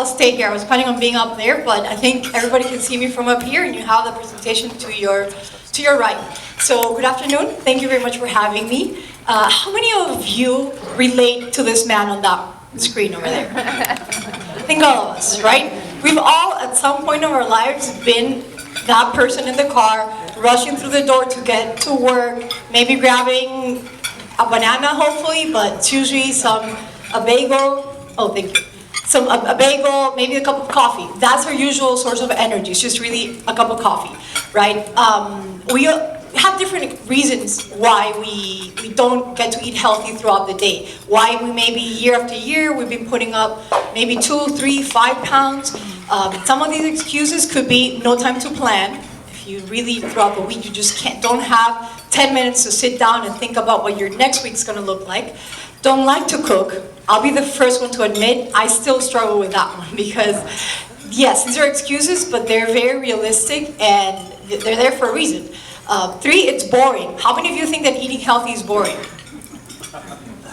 I'll stay here. I was planning on being up there, but I think everybody can see me from up here, and you have the presentation to your right. So good afternoon. Thank you very much for having me. How many of you relate to this man on that screen over there? I think all of us, right? We've all, at some point of our lives, been that person in the car, rushing through the door to get to work, maybe grabbing a banana, hopefully, but it's usually a bagel. Oh, thank you. A bagel, maybe a cup of coffee. That's our usual source of energy. It's just really a cup of coffee, right? We have different reasons why we don't get to eat healthy throughout the day. Why we maybe year after year we've been putting up maybe 2, 3, 5 pounds. Some of these excuses could be no time to plan. If you really throughout the week you just don't have 10 minutes to sit down and think about what your next week's going to look like. Don't like to cook. I'll be the first one to admit I still struggle with that one because yes, these are excuses, but they're very realistic and they're there for a reason. 3, it's boring. How many of you think that eating healthy is boring?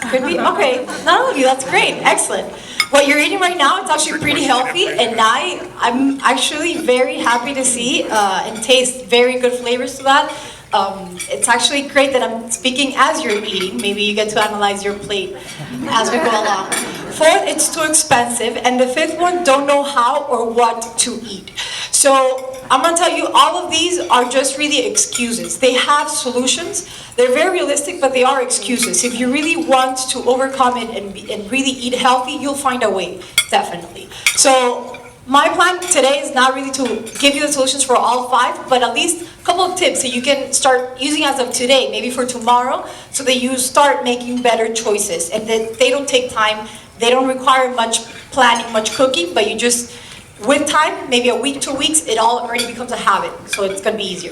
Could be? Okay, not all of you, that's great, excellent. What you're eating right now, it's actually pretty healthy, and I'm actually very happy to see and taste very good flavors to that. It's actually great that I'm speaking as you're eating. Maybe you get to analyze your plate as we go along. 4th, it's too expensive. And the 5th one, don't know how or what to eat. So I'm going to tell you, all of these are just really excuses. They have solutions. They're very realistic, but they are excuses. If you really want to overcome it and really eat healthy, you'll find a way, definitely. So my plan today is not really to give you the solutions for all 5, but at least a couple of tips that you can start using as of today, maybe for tomorrow, so that you start making better choices. And that they don't take time, they don't require much planning, much cooking, but you just, with time, maybe a week, 2 weeks, it all already becomes a habit, so it's going to be easier.